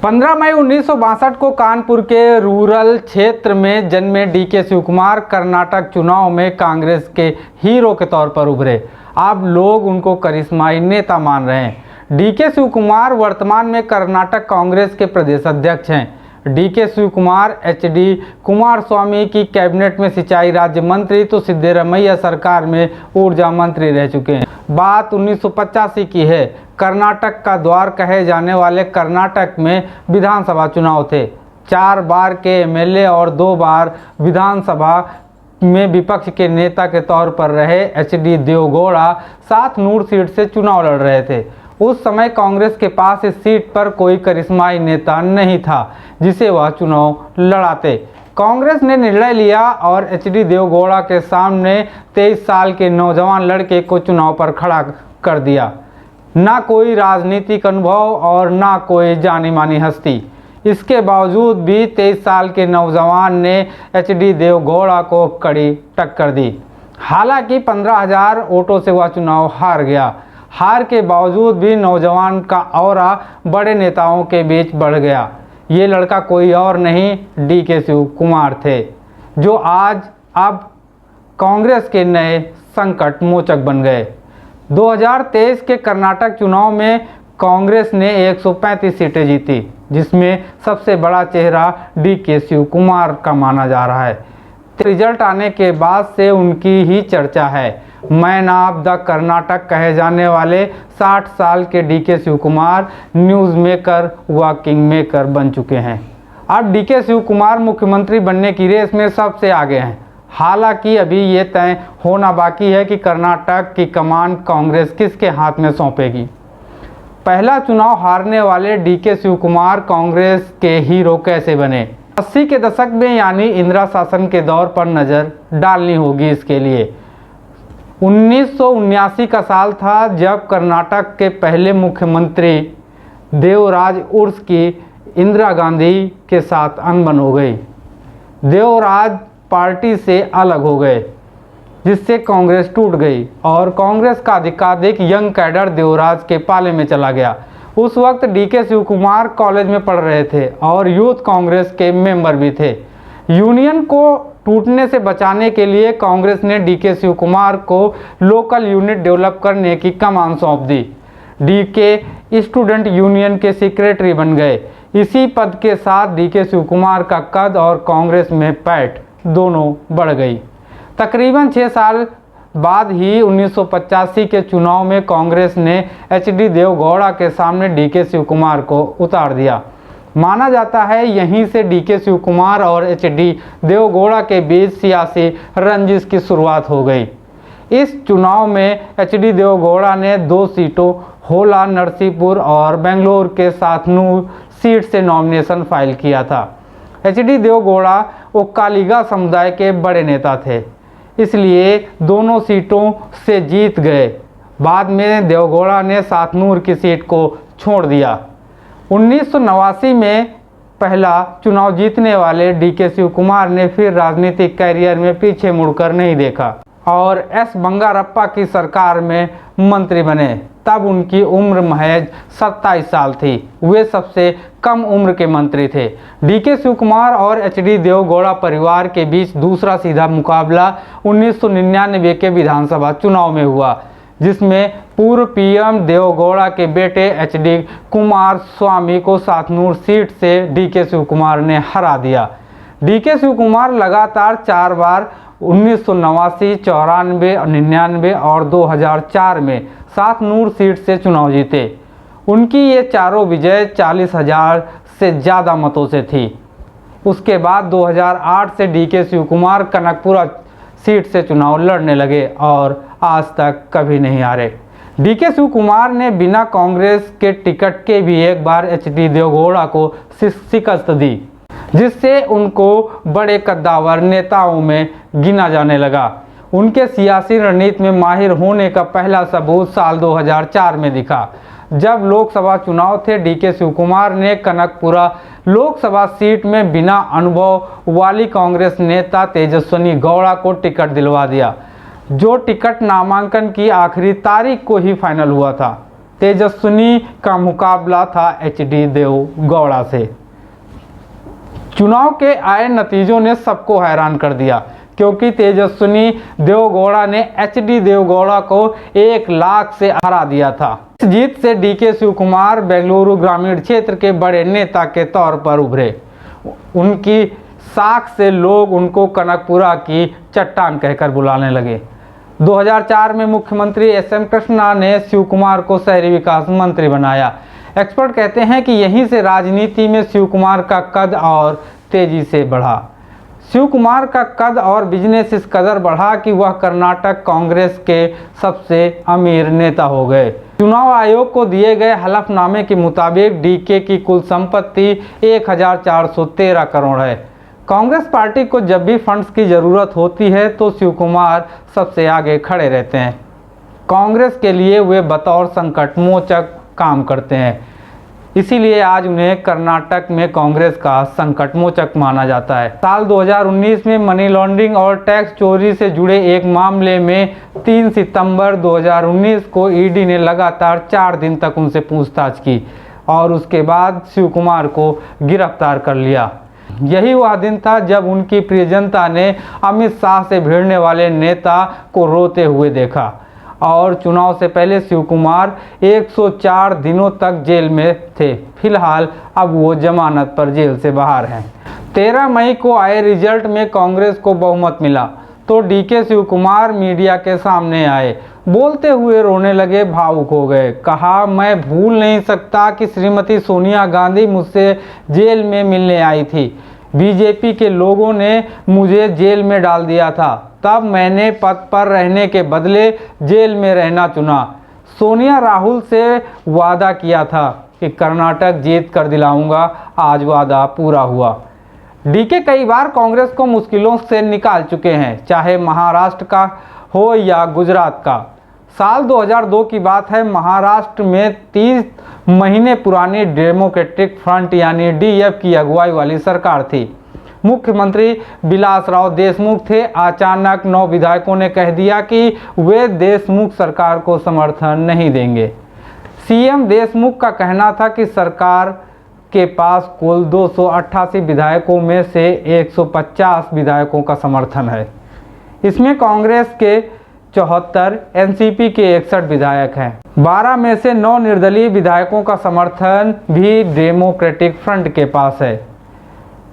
15 मई 1962 को कानपुर के रूरल क्षेत्र में जन्मे डीके शिवकुमार कर्नाटक चुनाव में कांग्रेस के हीरो के तौर पर उभरे। अब लोग उनको करिश्माई नेता मान रहे हैं। डीके शिवकुमार वर्तमान में कर्नाटक कांग्रेस के प्रदेश अध्यक्ष हैं। डीके शिवकुमार एचडी कुमारस्वामी की कैबिनेट में सिंचाई राज्य मंत्री तो सिद्धरामैया सरकार में ऊर्जा मंत्री रह चुके हैं। बात 1985 की है। कर्नाटक का द्वार कहे जाने वाले कर्नाटक में विधानसभा चुनाव थे। 4 बार के एमएलए और 2 बार विधानसभा में विपक्ष के नेता के तौर पर रहे एचडी देवगौड़ा सातनूर सीट से चुनाव लड़ रहे थे। उस समय कांग्रेस के पास इस सीट पर कोई करिश्माई नेता नहीं था जिसे वह चुनाव लड़ाते। कांग्रेस ने निर्णय लिया और एचडी देवगौड़ा के सामने 23 साल के नौजवान लड़के को चुनाव पर खड़ा कर दिया। ना कोई राजनीतिक अनुभव और ना कोई जानी मानी हस्ती। इसके बावजूद भी 23 साल के नौजवान ने एचडी देवगौड़ा को कड़ी टक्कर दी। हालांकि 15,000 वोटों से वह चुनाव हार गया। हार के बावजूद भी नौजवान का ऑरा बड़े नेताओं के बीच बढ़ गया। ये लड़का कोई और नहीं डीके शिवकुमार थे, जो आज अब कांग्रेस के नए संकट मोचक बन गए। 2023 के कर्नाटक चुनाव में कांग्रेस ने 135 सीटें जीती, जिसमें सबसे बड़ा चेहरा डीके शिवकुमार का माना जा रहा है। रिजल्ट आने के बाद से उनकी ही चर्चा है। मैन ऑफ द कर्नाटक कहे जाने वाले 60 साल के डीके शिवकुमार न्यूज़ मेकर व किंग मेकर बन चुके हैं। अब डीके शिवकुमार मुख्यमंत्री बनने की रेस में सबसे आगे हैं। हालांकि अभी ये तय होना बाकी है कि कर्नाटक की कमान कांग्रेस किसके हाथ में सौंपेगी। पहला चुनाव हारने वाले डीके शिवकुमार कांग्रेस के हीरो कैसे बने, 80 के दशक में यानी इंदिरा शासन के दौर पर नज़र डालनी होगी। इसके लिए 1979 का साल था जब कर्नाटक के पहले मुख्यमंत्री देवराज उर्स की इंदिरा गांधी के साथ अनबन हो गई। देवराज पार्टी से अलग हो गए, जिससे कांग्रेस टूट गई और कांग्रेस का अधिकाधिक यंग कैडर देवराज के पाले में चला गया। उस वक्त डीके शिवकुमार कॉलेज में पढ़ रहे थे और यूथ कांग्रेस के मेंबर भी थे। यूनियन को टूटने से बचाने के लिए कांग्रेस ने डीके शिवकुमार को लोकल यूनिट डेवलप करने की कमान सौंप दी। डीके स्टूडेंट यूनियन के सेक्रेटरी बन गए। इसी पद के साथ डीके शिवकुमार का कद और कांग्रेस में पैठ दोनों बढ़ गई। तकरीबन 6 साल बाद ही 1985 के चुनाव में कांग्रेस ने एचडी देवगौड़ा के सामने डीके शिवकुमार को उतार दिया। माना जाता है यहीं से डीके शिवकुमार और एचडी देवगौड़ा के बीच सियासी रंजिश की शुरुआत हो गई। इस चुनाव में एचडी देवगौड़ा ने 2 सीटों होला नरसीपुर और बेंगलोर के सातनूर सीट से नॉमिनेशन फाइल किया था। एचडी देवगौड़ा ओक्कालिगा समुदाय के बड़े नेता थे, इसलिए दोनों सीटों से जीत गए। बाद में देवगौड़ा ने सातनूर की सीट को छोड़ दिया। 1989 में पहला चुनाव जीतने वाले डीके शिवकुमार ने फिर राजनीतिक कैरियर में पीछे मुड़कर नहीं देखा और एस बंगारप्पा की सरकार में मंत्री बने। तब उनकी उम्र महज 27 साल थी। वे सबसे कम उम्र के मंत्री थे। डीके शिवकुमार और एचडी देवगौड़ा परिवार के बीच दूसरा सीधा मुकाबला 1999 के विधानसभा चुनाव में हुआ, जिसमें पूर्व पीएम देवगौड़ा के बेटे एचडी कुमारस्वामी को सातनूर सीट से डीके शिवकुमार ने हरा दिया। डीके शिवकुमार लगातार 4 बार 1989, 94, 99 और 2004 में सातनूर सीट से चुनाव जीते। उनकी ये चारों विजय 40,000 से ज़्यादा मतों से थी। उसके बाद 2008 से डीके शिवकुमार कनकपुरा सीट से चुनाव लड़ने लगे और आज तक कभी नहीं हारे। डीके शिवकुमार ने बिना कांग्रेस के टिकट के भी एक बार एचडी देवगौड़ा को शिकस्त दी, जिससे उनको बड़े कद्दावर नेताओं में गिना जाने लगा। उनके सियासी रणनीति में माहिर होने का पहला सबूत साल 2004 में दिखा, जब लोकसभा चुनाव थे। डीके शिवकुमार ने कनकपुरा लोकसभा सीट में बिना अनुभव वाली कांग्रेस नेता तेजस्विनी गौड़ा को टिकट दिलवा दिया, जो टिकट नामांकन की आखिरी तारीख को ही फाइनल हुआ था। तेजस्विनी का मुकाबला था एचडी देवगौड़ा से। चुनाव के आए नतीजों ने सबको हैरान कर दिया, क्योंकि तेजस्विनी देवगौड़ा ने एचडी देवगौड़ा को 1 लाख से हरा दिया था। इस जीत से डीके शिव कुमार बेंगलुरु ग्रामीण क्षेत्र के बड़े नेता के तौर पर उभरे। उनकी साख से लोग उनको कनकपुरा की चट्टान कहकर बुलाने लगे। 2004 में मुख्यमंत्री एसएम कृष्णा ने शिव कुमार को शहरी विकास मंत्री बनाया। एक्सपर्ट कहते हैं कि यहीं से राजनीति में शिव कुमार का कद और तेजी से बढ़ा। शिव कुमार का कद और बिजनेस इस कदर बढ़ा कि वह कर्नाटक कांग्रेस के सबसे अमीर नेता हो गए। चुनाव आयोग को दिए गए हलफनामे के मुताबिक डीके की कुल संपत्ति 1413 करोड़ है। कांग्रेस पार्टी को जब भी फंड्स की ज़रूरत होती है तो शिव कुमार सबसे आगे खड़े रहते हैं। कांग्रेस के लिए वे बतौर संकट मोचक काम करते हैं, इसीलिए आज उन्हें कर्नाटक में कांग्रेस का संकट मोचक माना जाता है। साल 2019 में मनी लॉन्ड्रिंग और टैक्स चोरी से जुड़े एक मामले में 3 सितंबर 2019 को ईडी ने लगातार 4 दिन तक उनसे पूछताछ की और उसके बाद शिव कुमार को गिरफ्तार कर लिया। यही वह दिन था जब उनकी प्रिय जनता ने अमित शाह से भिड़ने वाले नेता को रोते हुए देखा और चुनाव से पहले शिव कुमार 104 दिनों तक जेल में थे। फिलहाल अब वो जमानत पर जेल से बाहर हैं। 13 मई को आए रिजल्ट में कांग्रेस को बहुमत मिला तो डीके शिव कुमार मीडिया के सामने आए। बोलते हुए रोने लगे, भावुक हो गए। कहा, मैं भूल नहीं सकता कि श्रीमती सोनिया गांधी मुझसे जेल में मिलने आई थी। बीजेपी के लोगों ने मुझे जेल में डाल दिया था, तब मैंने पद पर रहने के बदले जेल में रहना चुना। सोनिया राहुल से वादा किया था कि कर्नाटक जीत कर दिलाऊंगा, आज वादा पूरा हुआ। डीके कई बार कांग्रेस को मुश्किलों से निकाल चुके हैं, चाहे महाराष्ट्र का हो या गुजरात का। साल 2002 की बात है, महाराष्ट्र में 30 महीने पुरानी डेमोक्रेटिक फ्रंट यानी डीएफ की अगुवाई वाली सरकार थी। मुख्यमंत्री विलासराव देशमुख थे। अचानक 9 विधायकों ने कह दिया कि वे देशमुख सरकार को समर्थन नहीं देंगे। सीएम देशमुख का कहना था कि सरकार के पास कुल 288 विधायकों में से 150 विधायकों का समर्थन है। इसमें कांग्रेस के 74, एनसीपी के 61 विधायक हैं। 12 में से 9 निर्दलीय विधायकों का समर्थन भी डेमोक्रेटिक फ्रंट के पास है।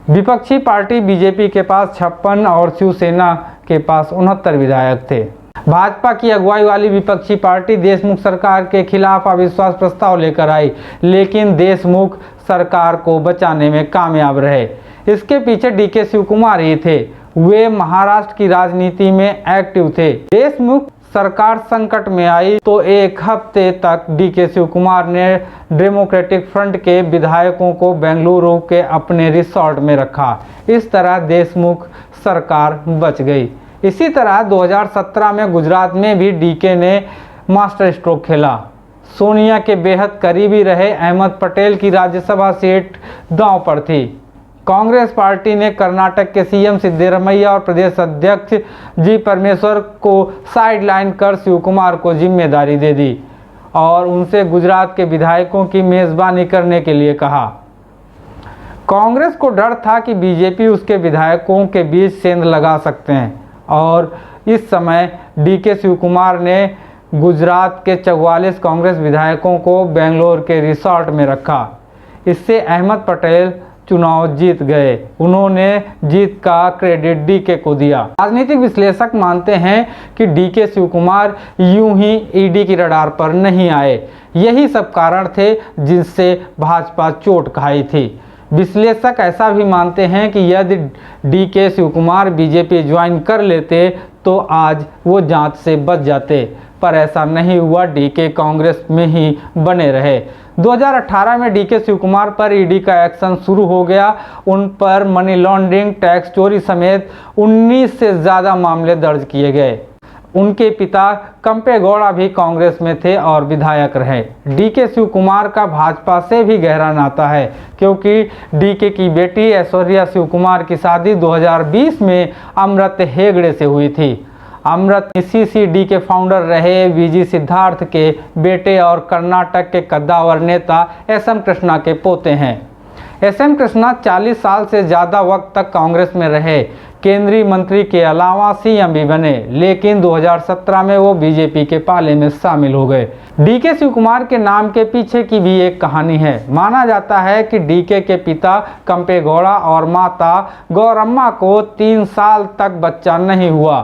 विपक्षी पार्टी बीजेपी के पास 56 और शिवसेना के पास 69 विधायक थे। भाजपा की अगुवाई वाली विपक्षी पार्टी देशमुख सरकार के खिलाफ अविश्वास प्रस्ताव लेकर आई, लेकिन देशमुख सरकार को बचाने में कामयाब रहे। इसके पीछे डीके शिव कुमार ही थे। वे महाराष्ट्र की राजनीति में एक्टिव थे। देशमुख सरकार संकट में आई तो 1 हफ्ते तक डीके शिव कुमार ने डेमोक्रेटिक फ्रंट के विधायकों को बेंगलुरु के अपने रिसोर्ट में रखा। इस तरह देशमुख सरकार बच गई। इसी तरह 2017 में गुजरात में भी डीके ने मास्टर स्ट्रोक खेला। सोनिया के बेहद करीबी रहे अहमद पटेल की राज्यसभा सीट दांव पर थी। कांग्रेस पार्टी ने कर्नाटक के सीएम सिद्धरमैया और प्रदेश अध्यक्ष जी परमेश्वर को साइडलाइन कर शिव कुमार को जिम्मेदारी दे दी और उनसे गुजरात के विधायकों की मेजबानी करने के लिए कहा। कांग्रेस को डर था कि बीजेपी उसके विधायकों के बीच सेंध लगा सकते हैं और इस समय डीके शिव कुमार ने गुजरात के 44 कांग्रेस विधायकों को बेंगलोर के रिसोर्ट में रखा। इससे अहमद पटेल चुनाव जीत गए। उन्होंने जीत का क्रेडिट डीके को दिया। राजनीतिक विश्लेषक मानते हैं कि डीके शिव कुमार यूं ही ईडी की रडार पर नहीं आए। यही सब कारण थे जिससे भाजपा चोट खाई थी। विश्लेषक ऐसा भी मानते हैं कि यदि DK Shiv Kumar BJP join कर लेते तो आज वो जांच से बच जाते, पर ऐसा नहीं हुआ। डीके कांग्रेस में ही बने रहे। 2018 में डीके शिव कुमार पर ईडी का एक्शन शुरू हो गया। उन पर मनी लॉन्ड्रिंग, टैक्स चोरी समेत 19 से ज़्यादा मामले दर्ज किए गए। उनके पिता कंपेगौड़ा भी कांग्रेस में थे और विधायक रहे। डीके शिव कुमार का भाजपा से भी गहरा नाता है, क्योंकि डीके की बेटी ऐश्वर्या शिव कुमार की शादी 2020 में अमृत हेगड़े से हुई थी। अमृत सीसीडी के फाउंडर रहे वीजी सिद्धार्थ के बेटे और कर्नाटक के कद्दावर नेता एसएम कृष्णा के पोते हैं। एसएम कृष्णा 40 साल से ज़्यादा वक्त तक कांग्रेस में रहे, केंद्रीय मंत्री के अलावा सीएम भी बने, लेकिन 2017 में वो बीजेपी के पाले में शामिल हो गए। डीके शिवकुमार के नाम के पीछे की भी एक कहानी है। माना जाता है कि डीके के पिता कंपेगौड़ा और माता गौरम्मा को 3 साल तक बच्चा नहीं हुआ।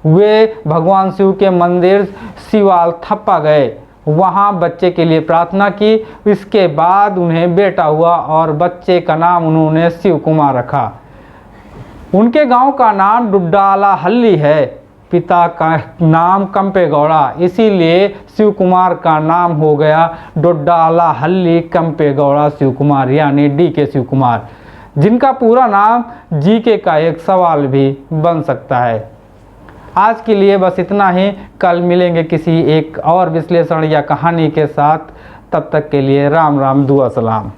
वे भगवान शिव के मंदिर शिवाल थप्पा गए, वहाँ बच्चे के लिए प्रार्थना की। इसके बाद उन्हें बेटा हुआ और बच्चे का नाम उन्होंने शिव कुमार रखा। उनके गांव का नाम डुड्डाला हल्ली है, पिता का नाम कंपेगौड़ा, इसीलिए शिव कुमार का नाम हो गया डुड्डाला हल्ली कंपेगौड़ा शिव कुमार, यानी डीके शिव कुमार, जिनका पूरा नाम जीके का एक सवाल भी बन सकता है। आज के लिए बस इतना ही। कल मिलेंगे किसी एक और विश्लेषण या कहानी के साथ। तब तक के लिए राम राम दुआ सलाम।